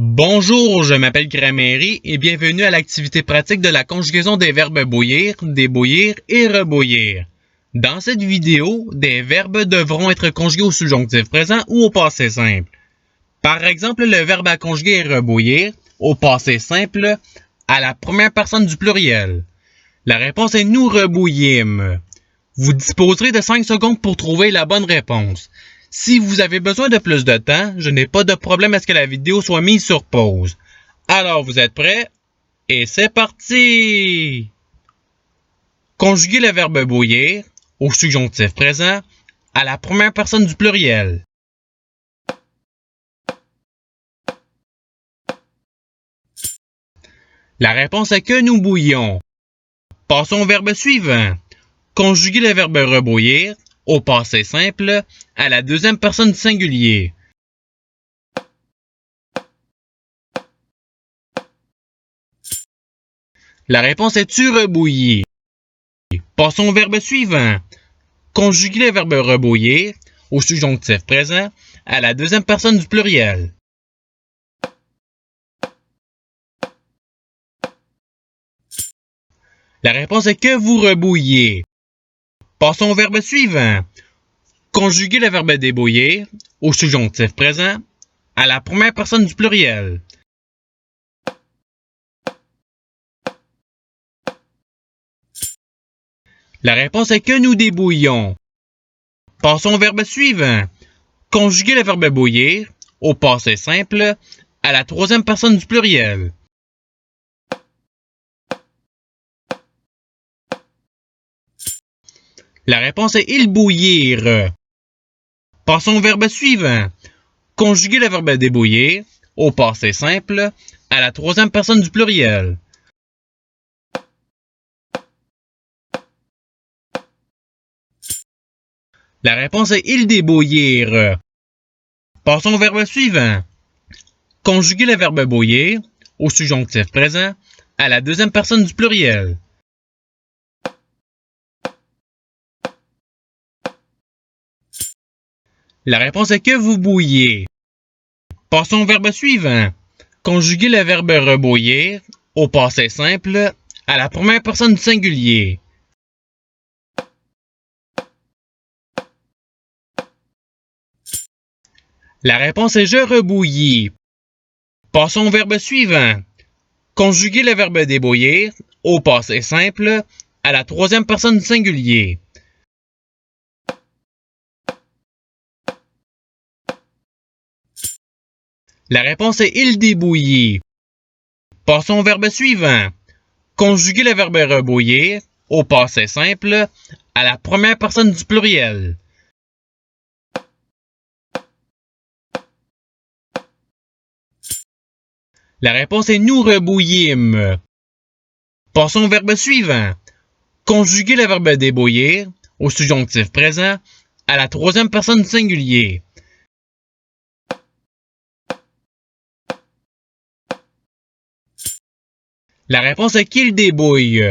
Bonjour, je m'appelle Gramairy et bienvenue à l'activité pratique de la conjugaison des verbes bouillir, débouillir et rebouillir. Dans cette vidéo, des verbes devront être conjugués au subjonctif présent ou au passé simple. Par exemple, le verbe à conjuguer est rebouillir, au passé simple, à la première personne du pluriel. La réponse est nous rebouillîmes. Vous disposerez de 5 secondes pour trouver la bonne réponse. Si vous avez besoin de plus de temps, je n'ai pas de problème à ce que la vidéo soit mise sur pause. Alors vous êtes prêts? Et c'est parti! Conjuguez le verbe bouillir au subjonctif présent à la première personne du pluriel. La réponse est que nous bouillons. Passons au verbe suivant. Conjuguez le verbe rebouillir au passé simple à la deuxième personne du singulier. La réponse est tu rebouillis. Passons au verbe suivant. Conjuguez le verbe rebouillir au subjonctif présent à la deuxième personne du pluriel. La réponse est que vous rebouillez. Passons au verbe suivant. Conjuguez le verbe débouillir au subjonctif présent à la première personne du pluriel. La réponse est que nous débouillons. Passons au verbe suivant. Conjuguez le verbe bouillir au passé simple à la troisième personne du pluriel. La réponse est ils bouillirent. Passons au verbe suivant. Conjuguez le verbe débouillir au passé simple à la troisième personne du pluriel. La réponse est ils débouillirent. Passons au verbe suivant. Conjuguez le verbe bouillir au subjonctif présent à la deuxième personne du pluriel. La réponse est que vous bouillez. Passons au verbe suivant. Conjuguez le verbe rebouillir au passé simple à la première personne du singulier. La réponse est je rebouillis. Passons au verbe suivant. Conjuguez le verbe débouillir au passé simple à la troisième personne du singulier. La réponse est il débouillit. Passons au verbe suivant. Conjuguez le verbe rebouillir au passé simple à la première personne du pluriel. La réponse est nous rebouillîmes. Passons au verbe suivant. Conjuguez le verbe débouillir au subjonctif présent à la troisième personne du singulier. La réponse est qu'il débouille.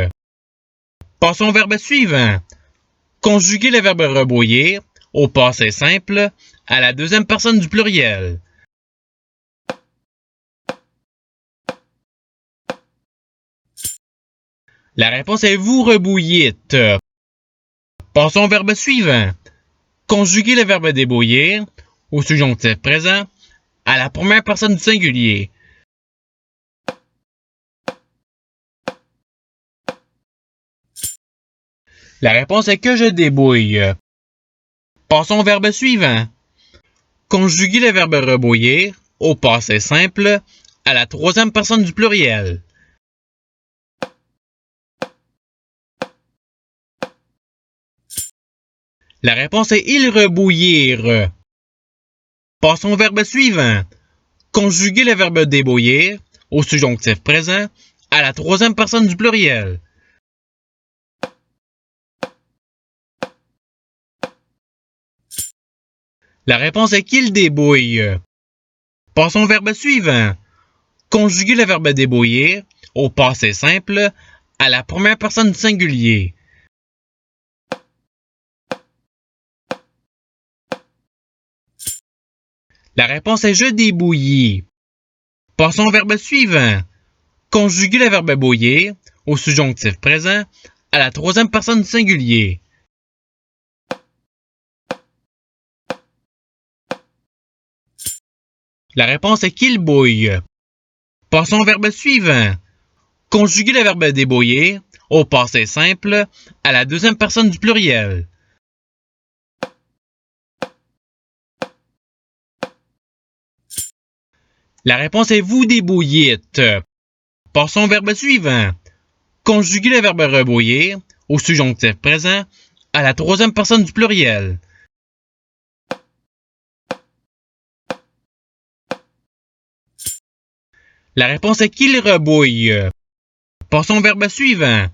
Passons au verbe suivant. Conjuguez le verbe rebouillir au passé simple à la deuxième personne du pluriel. La réponse est vous rebouillîtes. Passons au verbe suivant. Conjuguez le verbe débouillir au subjonctif présent à la première personne du singulier. La réponse est que je débouille. Passons au verbe suivant. Conjuguez le verbe rebouillir au passé simple à la troisième personne du pluriel. La réponse est ils rebouillirent. Passons au verbe suivant. Conjuguez le verbe débouillir au subjonctif présent à la troisième personne du pluriel. La réponse est qu'ils débouillent. Passons au verbe suivant. Conjuguez le verbe débouillir au passé simple à la première personne du singulier. La réponse est je débouillis. Passons au verbe suivant. Conjuguer le verbe bouillir au subjonctif présent à la troisième personne du singulier. La réponse est qu'il bouille. Passons au verbe suivant. Conjuguer le verbe débouillir au passé simple à la deuxième personne du pluriel. La réponse est vous débouillîtes. Passons au verbe suivant. Conjuguer le verbe rebouillir au subjonctif présent à la troisième personne du pluriel. La réponse est qu'il rebouille. Passons au verbe suivant.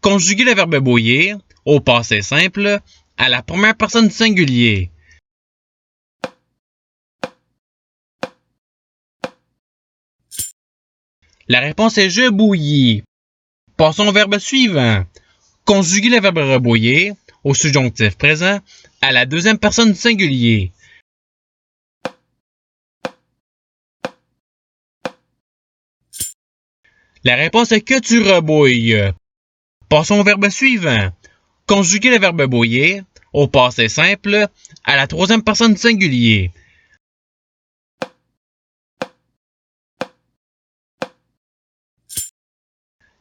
Conjuguer le verbe bouillir au passé simple à la première personne du singulier. La réponse est je bouillis. Passons au verbe suivant. Conjuguer le verbe rebouillir au subjonctif présent à la deuxième personne du singulier. La réponse est que tu rebouilles. Passons au verbe suivant. Conjuguer le verbe bouillir au passé simple à la troisième personne du singulier.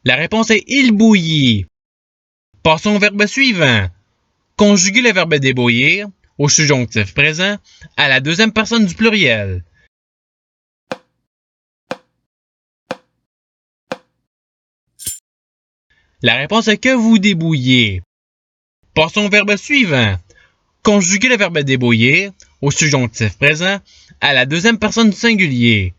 La réponse est il bouillit. Passons au verbe suivant. Conjuguer le verbe débouillir au subjonctif présent à la deuxième personne du pluriel. La réponse est que vous débouillez. Passons au verbe suivant. Conjuguer le verbe débouillir au subjonctif présent à la deuxième personne du singulier.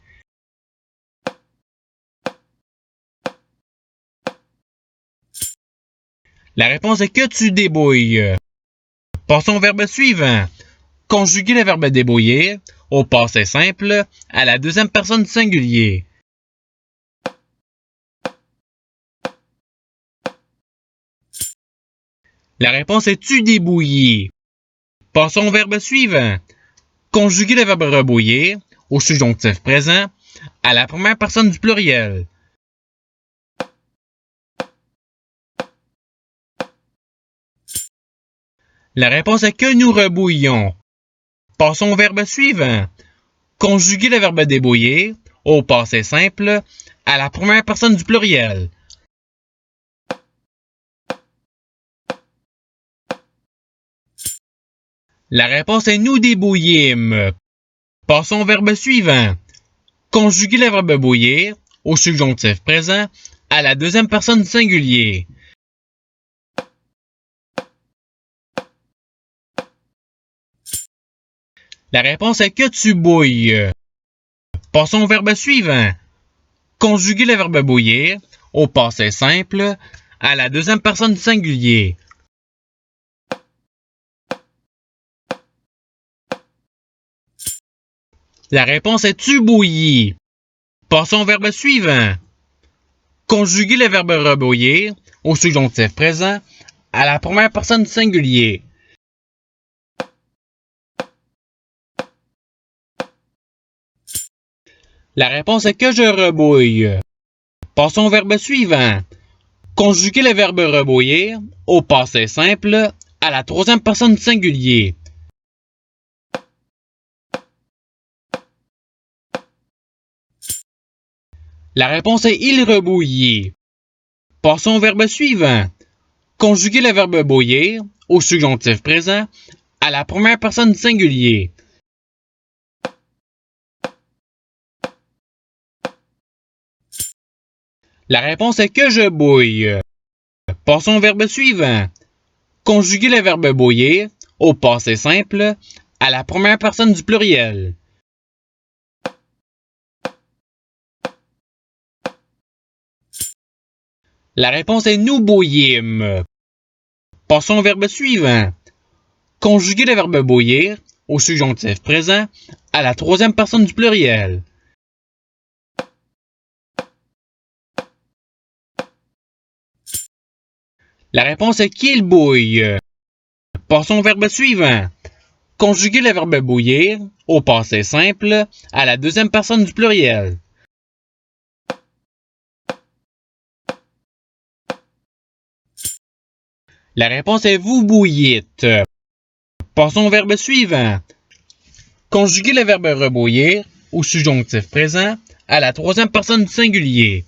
La réponse est que tu débouilles. Passons au verbe suivant. Conjuguer le verbe débouillir au passé simple à la deuxième personne du singulier. La réponse est tu débouillis. Passons au verbe suivant. Conjuguer le verbe rebouillir au subjonctif présent à la première personne du pluriel. La réponse est que nous rebouillons. Passons au verbe suivant. Conjuguer le verbe débouillir au passé simple à la première personne du pluriel. La réponse est nous débouillîmes. Passons au verbe suivant. Conjuguer le verbe bouillir au subjonctif présent à la deuxième personne du singulier. La réponse est que tu bouilles. Passons au verbe suivant. Conjuguer le verbe bouillir au passé simple à la deuxième personne du singulier. La réponse est tu bouillis. Passons au verbe suivant. Conjuguer le verbe rebouillir au subjonctif présent à la première personne du singulier. La réponse est que je rebouille. Passons au verbe suivant. Conjuguer le verbe rebouillir au passé simple à la troisième personne du singulier. La réponse est il rebouillit. Passons au verbe suivant. Conjuguer le verbe bouillir au subjonctif présent à la première personne du singulier. La réponse est que je bouille. Passons au verbe suivant. Conjuguer le verbe bouillir au passé simple à la première personne du pluriel. La réponse est nous bouillîmes. Passons au verbe suivant. Conjuguer le verbe bouillir au subjonctif présent à la troisième personne du pluriel. La réponse est qu'il bouille. Passons au verbe suivant. Conjuguer le verbe bouillir au passé simple à la deuxième personne du pluriel. La réponse est vous bouillite. Passons au verbe suivant. Conjuguez le verbe rebouillir au subjonctif présent à la troisième personne du singulier.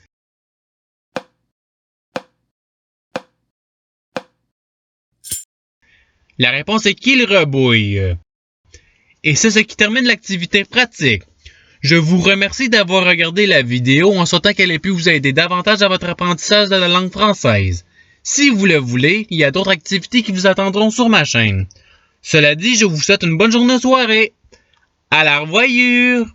La réponse est qu'il rebouille. Et c'est ce qui termine l'activité pratique. Je vous remercie d'avoir regardé la vidéo en souhaitant qu'elle ait pu vous aider davantage à votre apprentissage de la langue française. Si vous le voulez, il y a d'autres activités qui vous attendront sur ma chaîne. Cela dit, je vous souhaite une bonne journée ou soirée. À la revoyure!